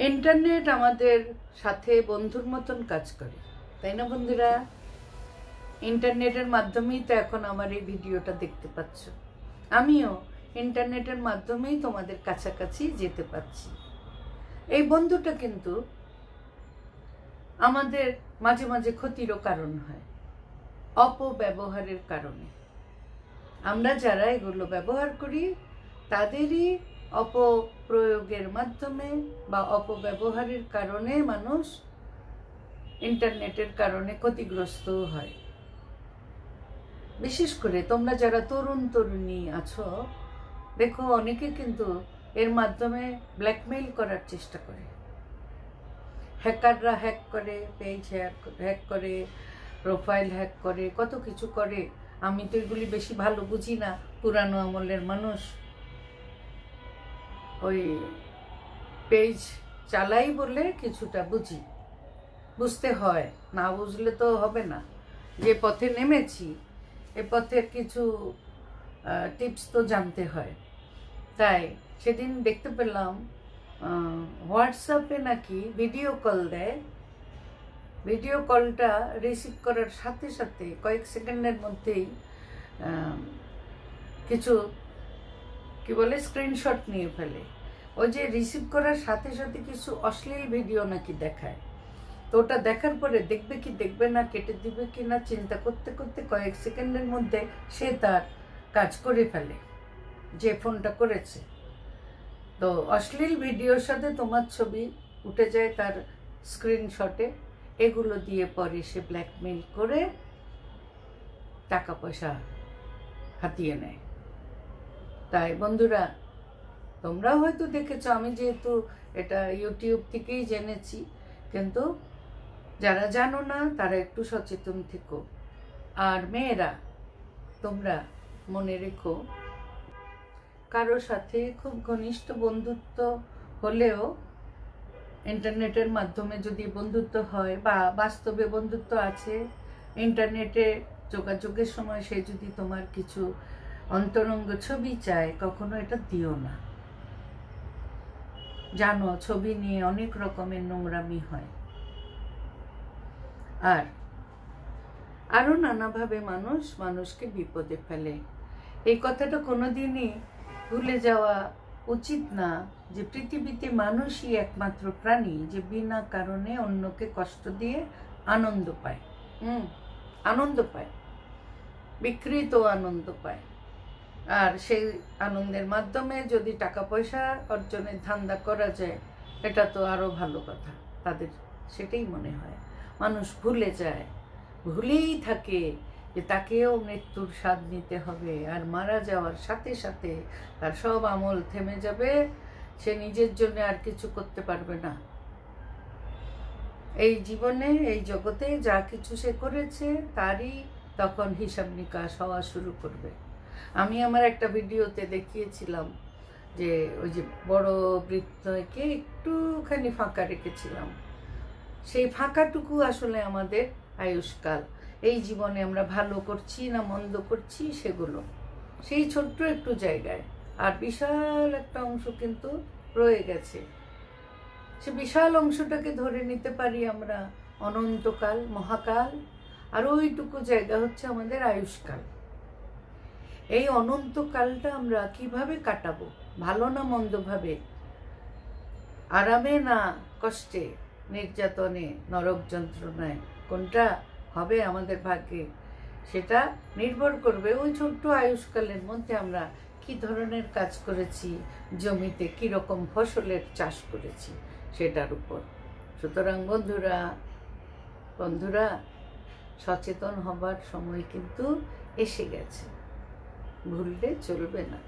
Internet আমাদের সাথে বন্ধুর মতন কাজ করে, তাই না বন্ধুরা? ইন্টারনেটের মাধ্যমেই তো এখন আমার এই ভিডিওটা দেখতে পাচ্ছ। আমিও ইন্টারনেটের মাধ্যমেই তোমাদের কাছাকাছি যেতে পারছি। এই বন্ধুটা কিন্তু আমাদের মাঝে মাঝে ক্ষতিরও কারণ হয়, অপব্যবহারের কারণে। আমরা যারা এগুলো ব্যবহার করি তাদেরই অপপ্রয়োগের মাধ্যমে বা অপব্যবহারের কারণে মানুষ ইন্টারনেটের কারণে ক্ষতিগ্রস্ত হয়। বিশেষ করে তোমরা যারা তরুণ তরুণী আছো, দেখো অনেকে কিন্তু এর মাধ্যমে ব্ল্যাকমেইল করার চেষ্টা করে। হ্যাকাররা হ্যাক করে, পেজ হ্যাক করে, প্রোফাইল হ্যাক করে, কত কিছু করে। আমি তো এগুলি বেশি ভালো বুঝি না, পুরানো আমলের মানুষ। ওই পেজ চালাই বলে কিছুটা বুঝি, বুঝতে হয়, না বুঝলে তো হবে না। যে পথে নেমেছি এ পথের কিছু টিপস তো জানতে হয়। তাই সেদিন দেখতে পেলাম হোয়াটসঅ্যাপে নাকি ভিডিও কল দেয়। ভিডিও কলটা রিসিভ করার সাথে সাথে কয়েক সেকেন্ডের মধ্যেই কিছু কি বলে স্ক্রিনশট নিয়ে ফেলে। ওই যে রিসিভ করার সাথে সাথে কিছু অশ্লীল ভিডিও নাকি দেখায়। তো ওটা দেখার পরে দেখবে কি দেখবে না, কেটে দিবে কি না চিন্তা করতে করতে কয়েক সেকেন্ডের মধ্যে সে তার কাজ করে ফেলে, যে ফোনটা করেছে। তো অশ্লীল ভিডিওর সাথে তোমার ছবি উঠে যায় তার স্ক্রিনশটে। এগুলো দিয়ে পরে সে ব্ল্যাকমেইল করে টাকা পয়সা হাতিয়ে নেয়। তাই বন্ধুরা, তোমরাও হয়তো দেখেছো, আমি যেহেতু এটা ইউটিউব থেকেই জেনেছি, কিন্তু যারা জানো না তারা একটু সচেতন থেকো। আর মেয়েরা, তোমরা মনে রেখো, কারো সাথে খুব ঘনিষ্ঠ বন্ধুত্ব হলেও ইন্টারনেটের মাধ্যমে যদি বন্ধুত্ব হয় বা বাস্তবে বন্ধুত্ব আছে, ইন্টারনেটে যোগাযোগের সময় সে যদি তোমার কিছু অন্তরঙ্গ ছবি চায়, কখনো এটা দিও না। জানো, ছবি নিয়ে অনেক রকমের নোংরামি হয়। আর আরো নানাভাবে মানুষ মানুষকে বিপদে ফেলে। এই কথাটা কোনোদিনই ভুলে যাওয়া উচিত না যে পৃথিবীতে মানুষই একমাত্র প্রাণী যে বিনা কারণে অন্যকে কষ্ট দিয়ে আনন্দ পায়। আনন্দ পায়, বিকৃত আনন্দ পায়। আর সেই আনন্দের মাধ্যমে যদি টাকা পয়সা অর্জনের ধান্দা করা যায়, এটা তো আরো ভালো কথা। তাদের সেটাই মনে হয়। মানুষ ভুলে যায়, ভুলেই থাকে যে তাকেও মৃত্যুর স্বাদ নিতে হবে। আর মারা যাওয়ার সাথে সাথে তার সব আমল থেমে যাবে, সে নিজের জন্য আর কিছু করতে পারবে না। এই জীবনে, এই জগতে যা কিছু সে করেছে তারই তখন হিসাব নিকাশ হওয়া শুরু করবে। আমি আমার একটা ভিডিওতে দেখিয়েছিলাম যে ওই যে বড় বৃত্তকে একটুখানি ফাঁকা রেখেছিলাম। সেই ফাঁকাটুকু আসলে আমাদের আয়ুষ্কাল। এই জীবনে আমরা ভালো করছি না মন্দ করছি সেগুলো সেই ছোট্ট একটু জায়গায়, আর বিশাল একটা অংশ কিন্তু রয়ে গেছে। সে বিশাল অংশটাকে ধরে নিতে পারি আমরা অনন্তকাল, মহাকাল। আর ওইটুকু জায়গা হচ্ছে আমাদের আয়ুষ্কাল। এই অনন্তকালটা আমরা কিভাবে কাটাবো, ভালো না মন্দ ভাবে, আরামে না কষ্টে, নির্যাতনে, নরক যন্ত্রণায়, কোনটা হবে আমাদের ভাগ্যে, সেটা নির্ভর করবে ওই ছোট্ট আয়ুষ্কালের মধ্যে আমরা কি ধরনের কাজ করেছি, জমিতে কি রকম ফসলের চাষ করেছি সেটার উপর। সুতরাং বন্ধুরা সচেতন হবার সময় কিন্তু এসে গেছে, ভুললে চলবে না।